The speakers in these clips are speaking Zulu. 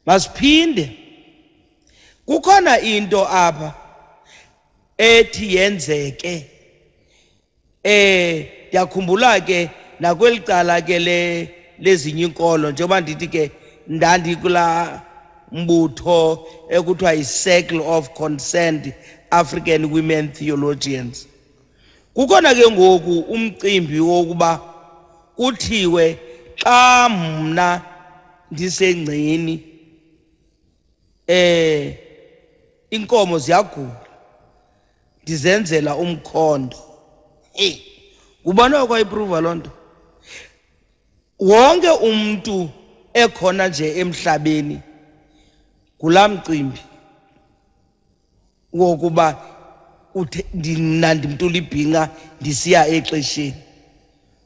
Masiphinde kukhona into apha ethi yenzeke ndiyakhumbula ke nakwelicala ke lezinye inkolo njengoba ndithi ke ndandikula mbutho ekuthiwa yi-Circle of Concerned African Women Theologians. Kukhona ke ngoku umcimbi wokuba kuthiwe xa mna ndisengceni inkomo ziyagula ndizenzela umkhondo. Ngubani okwayiprova loo nto? Wonke umntu ekhona nje emhlabeni kulaa mcimbi wokuba ndimntu libhinqa ndisiya exesheni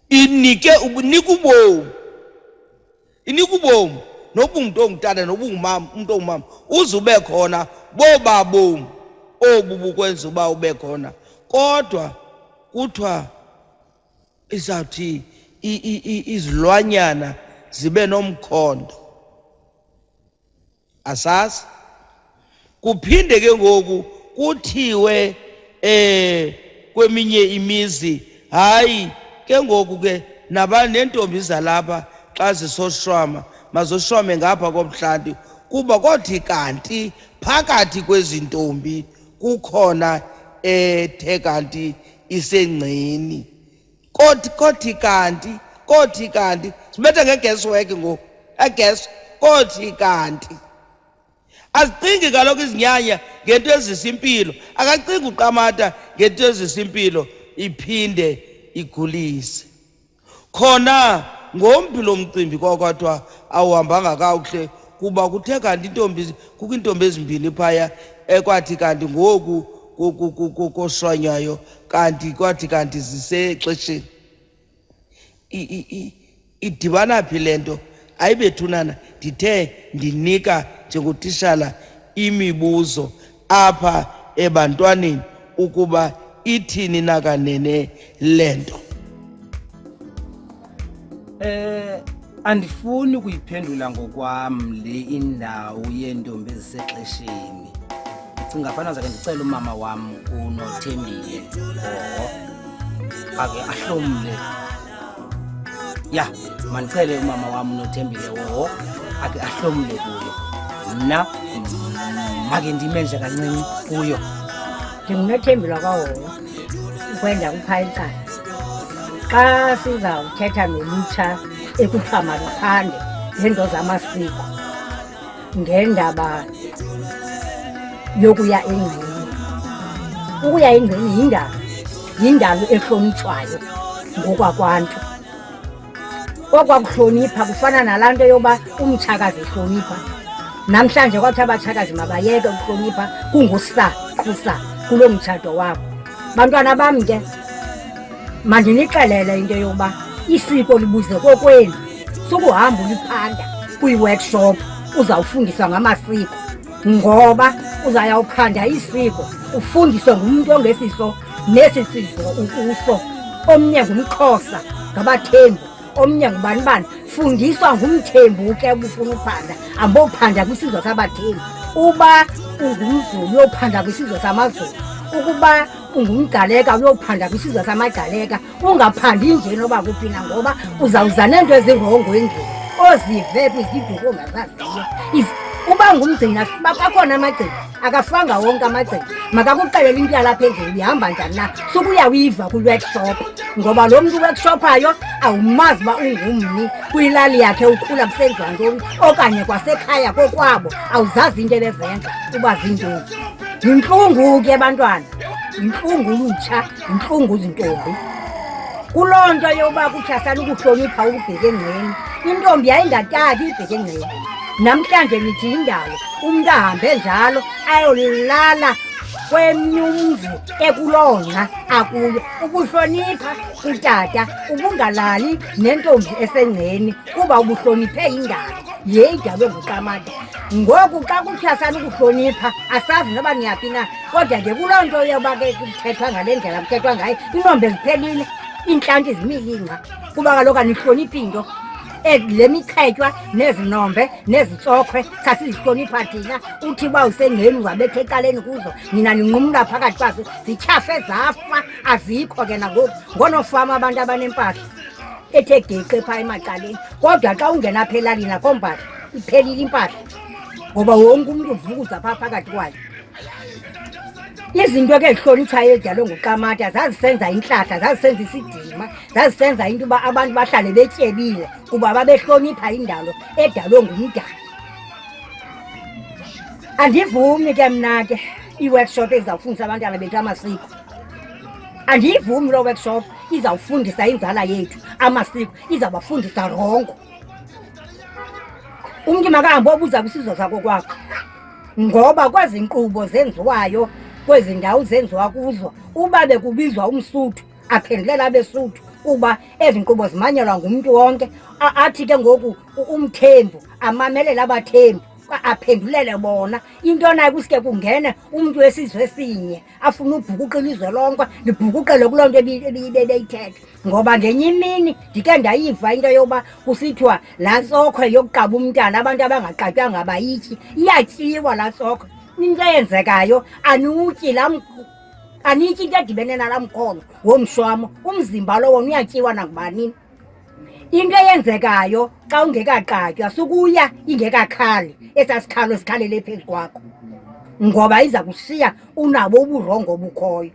inika ubomi noba umntu ongutata noba umntu ongumama uze ube khona boba bomi obu bukwenza uba ube khona. Kodwa kuthiwa izawuthi izilwanyana zibe nomkhondo, asazi. Kuphinde ke ngoku kuthiwe kweminye imizi hayi ke ngoku ke neentombi zalapha xa zisoshwama mazoshwame ngapha komhlanti kuba kothi kanti phakathi kwezintombi kukhona ethe kanti isengceni. Kothi kanti sibethe nge-guesswork ngoku guess kothi kanti azicingi kaloku izinyanya ngento ezisimpilo, akacingi uqamata ngento ezisimpilo iphinde igulise. Khona ngombi lo mcimbi kwakuthiwa awuhambanga kakuhle kuba kuthe kanti kukho iintombi ezimbini phaya ekwathi kanti ngoku koshwanyayo kanti kwathi kanti zisexesheni. Idibana phi le nto? Ayibethunana ndithe ndinika njengotishala imibuzo apha ebantwaneni ukuba ithini nakanene le nto. Andifuni ukuyiphendula ngokwam le indawo yeentombi ezisexesheni. Ndicinga fanele zake ndicela umama wam uNothembile ake ahlomle. Ya, mandicele umama wam uNothembile ake ahlomle kuyo. Mna make ndimenje kancinci kuyo. NdinguNothembile kaHoho ukwenda kuphaya icala. Xa sizawuthetha nolutsha ekuthiwa maluphande ngento zamasiko ngendaba yokuya engceni. Ukuya engceni yindalo ehlonitshwayo ngokwakwantu. Okwakuhlonipha kufana nalaa nto yoba umtshakazi ehlonipha. Namhlanje kwathi abatshakazi mabayeke ukuhlonipha kungusa kuloo mtshato wabo. Bantwana bam ke mandinixelele into yoba isiko libuze kokwenu, sukuhamba uliphanda kwi-workshop uzawufundiswa ngamasiko, ngoba uzayawuphanda isiko ufundiswe ngumntu ongesiso nesi sizwe ukuso. Omnye ngumXhosa ngabathembu, omnye ngubani fundiswa ngumthembu ke ubufuna uphanda ambophanda kwisizwe sabathembu. Uba ungumZulu uyophanda kwisizwe samaZulu, ukuba ungumGaleka uyophanda kwisizwe samaGaleka. Ungaphandi nje noba kuphi na, ngoba uzawuza neento ezirongo endlini ozive kwiziduko ongazaziyo. Uba ngumgcina bakhona amagcina, akafanga wonke amagcina. Makakuxelela into yalapha endlini ihamba njani na, sukuyawiva kwi-workshop, ngoba lo mntu workshophayo awumazi uba ungumni kwilali yakhe ukhula kusenziwa ntoni, okanye kwasekhaya kokwabo awuzazi into ebezenza uba zintoni. Yintlungu ke bantwana, yintlungu ulutsha, yintlungu zintombi. Kuloo nto yoba kuthasana ukuhlonipha ukubheka engceni, intombi yayingataki ibheka engceni. Namhlanje nithi indalo umntu ahambe njalo ayolilala kwenye umzi ekulongca akuyo. Ukuhlonipha utata ubungalali nentombi esengceni kuba ubuhloniphe indalo idalwe nguqamata. Ngoku xa kuthasana ukuhlonipha asazi noba niyaphi na, kodwa ke kuloo nto yoba ke kuthethwa ngale ndlela kuthethwa ngayo intombi eziphelile, iintlanti zimil'ingca kuba kaloku anihloniphi into. le michetywa nezinombe nezitsokhwe sasizihlonipha thina. Uthi uba usengeni uzabetha ecaleni kuzo, nina ninqumla phakathi kwazo, zityhafe zafa, azikho ke nangoku. Ngoonofama abantu abanempahla ethe geqe phaa emacaleni, kodwa xa ungena apha elalini akho mpahla, iphelile impahla ngoba wonke umntu uvukuza phaa phakathi kwayo. Izinto ke ezihlonitshayo ezidalwe nguQamata zazisenza intlahla, zazisenza isidima, zazisenza into uba abantu bahlale betyebile kuba babehlonipha indalo edalwe ngumdali. Andivumi ke mna ke ii-workshop ezizawufundisa abantwana bethu amasiko. Andiyivumi loo workshop izawufundisa inzala yethu amasiko, izawubafundisa rongo. Umntu makahambe obuza kwisizwe sakokwakho, ngoba kwezi nkqubo zenziwayo kwezi ndawo zenziwa kuzo, uba bekubizwa umSuthu aphendulela abeSuthu kuba ezi nkqubo zimanyelwa ngumntu wonke. Athi ke ngoku umthembu amamelele abathembu aphendulele bona. Into nayo kusuke kungene umntu wesizwe esinye afuna ubhukuqa ilizwe lonke, libhukuqele kuloo nto beyithetha. Ngoba ngenye imini ndike ndayiva into yoba kusithiwa laa ntsokho yokuqaba umntana abantu abangaqatywanga bayityi, iyatyiwa laa ntsokho. Into eyenzekayo anutyi anityi into edibene nalaa mkhono womshwamo, umzimba lowo uyatyiwa nangubanini. Into eyenzekayo xa ungekaqatywa sukuya ingekakhali esaa sikhalo sikhalele phezu kwakho, ngoba iza kushiya unabo uburongo obukhoyo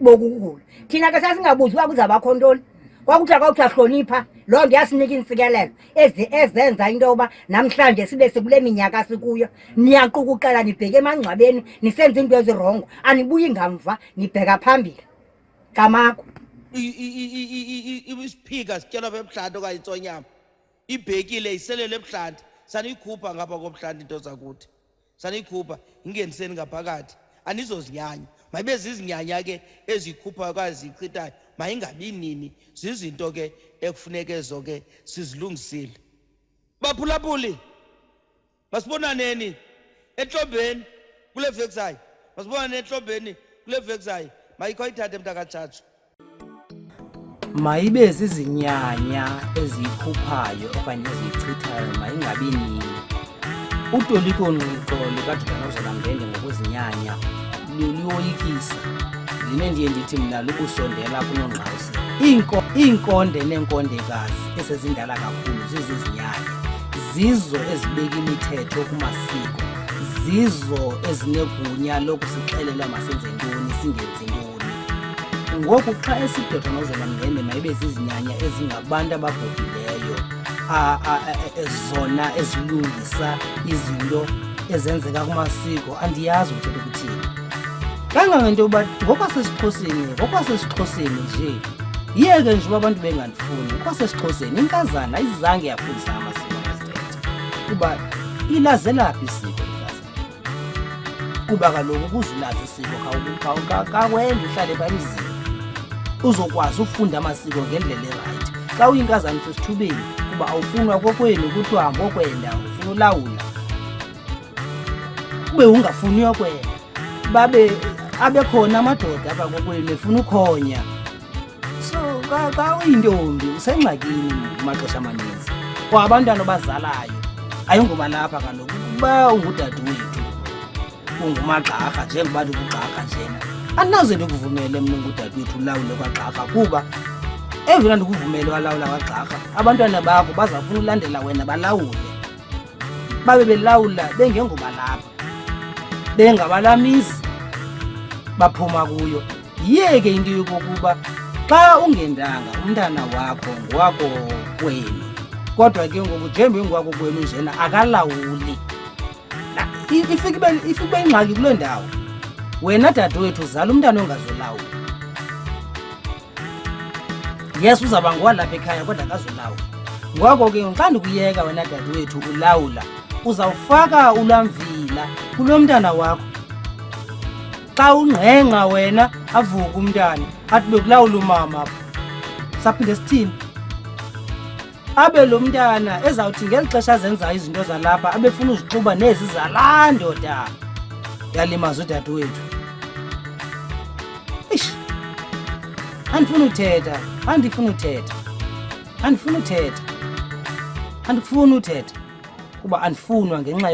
bokugula. Thina ke sasingabuzi uba kuzawubakho ntoni, kwakuthiwa kwakuthiwa hlonipha. Loo nto yasinika intsikelelo ezenza into yoba namhlanje sibe sikule minyaka sikuyo. Niyaqukuqela nibheke emangcwabeni nisenza into ezirongo, anibuyi ngamva nibheka phambili. Kamakho isiphika sityelwa ebuhlanti okanye intsonyama ibhekile iselele ebuhlanti, saniyikhupha ngapha kobuhlanti into zakuthi, saniyikhupha ingeniseni ngaphakathi. Anizozinyanya, mayibe zizinyanya ke eziyikhuphayo okanye ziyichithayo, mayingabi nini. Zizinto ke ekufuneka ezo ke sizilungisile. Baphulaphuli, masibonaneni entlobheni kule veksayo, masibonane entlobheni kule veksayo. Mayikho ithathe mntakatshatshu. Mayibe zizinyanya eziyikhuphayo okanye eziyichithayo, mayingabi nini. Utoliko ngqiqo likaDr Nokuzola Mndende ngokwezinyanya luyoyikisa. Line ndiye ndithi mna lukusondela kunongqawusi. Iinkonde neenkondekazi esezindala kakhulu zizizinyanya, zizo ezibeka imithetho kumasiko, zizo ezinegunya lokusixelela masenze ntoni singenzi ntoni. Ngoku xa esiDr Nokuzola Mndende mayibe zizinyanya ezingabantu ababhubhileyo, zona ezilungisa izinto ezenzeka kumasiko, andiyazi uthetha ukuthini. Kangangento yoba ngokwasesiXhoseni nje, yeke nje uba abantu bengandifuni, ngokwasesiXhoseni inkazana ayizange yafundisa amasiko ngezithethe kuba ilazelaphi isiko inkazana. Kuba kaloku ukuze ulazi isiko kawenda uhlale phaa emzini uzokwazi ufunda amasiko ngendlela erayithi. Xa uyinkazana usesithubeni kuba awufunwa kokwenu ukuthi uhambe okwenda, ufuna ulawula, ube ungafuni uyokwenda, babe abekhona amadoda apha kokwenu efuna ukhonya. So xa uyintombi usengxakini kumaxesha amaninzi, kwa abantwana abazalayo ayingobalapha kaloku. Ukuba ungudadewethu ungumagxarha njengoba ndikugxarha njena, andinaze ndikuvumele mna ungudadewethu ulawule kwagxarha, kuba evela ndikuvumele walawula kwagxarha abantwana bakho bazafuna ulandela wena balawule, babe belawula bengengobalapha, bengabalamizi baphuma kuyo. Yiyeke into yokokuba xa ungendanga umntana wakho ngowako kwenu, kodwa ke ngoku njengoba engowako kwenu njena akalawuli. Ifike ibe ingxaki kuloo ndawo. Wena dadewethu uzala umntana ongazolawula. Yes, uzawuba ngowalapha ekhaya kodwa akazolawula. Ngoko ke xa ndikuyeka wena dadewethu ulawula, uzawufaka ulamvila kulo mntana wakho. Xa ungqengqa wena avuka umntana athi bekulawula umama apha, saphinde sithini? Abe lo mntana ezawuthi ngeli xesha azenzayo izinto zalapha abefuna uzixuba nezi zalaa ndoda yalimaza udadewethu. Ish, andifuna uthetha. andifuni uthetha kuba andifunwa ngenxa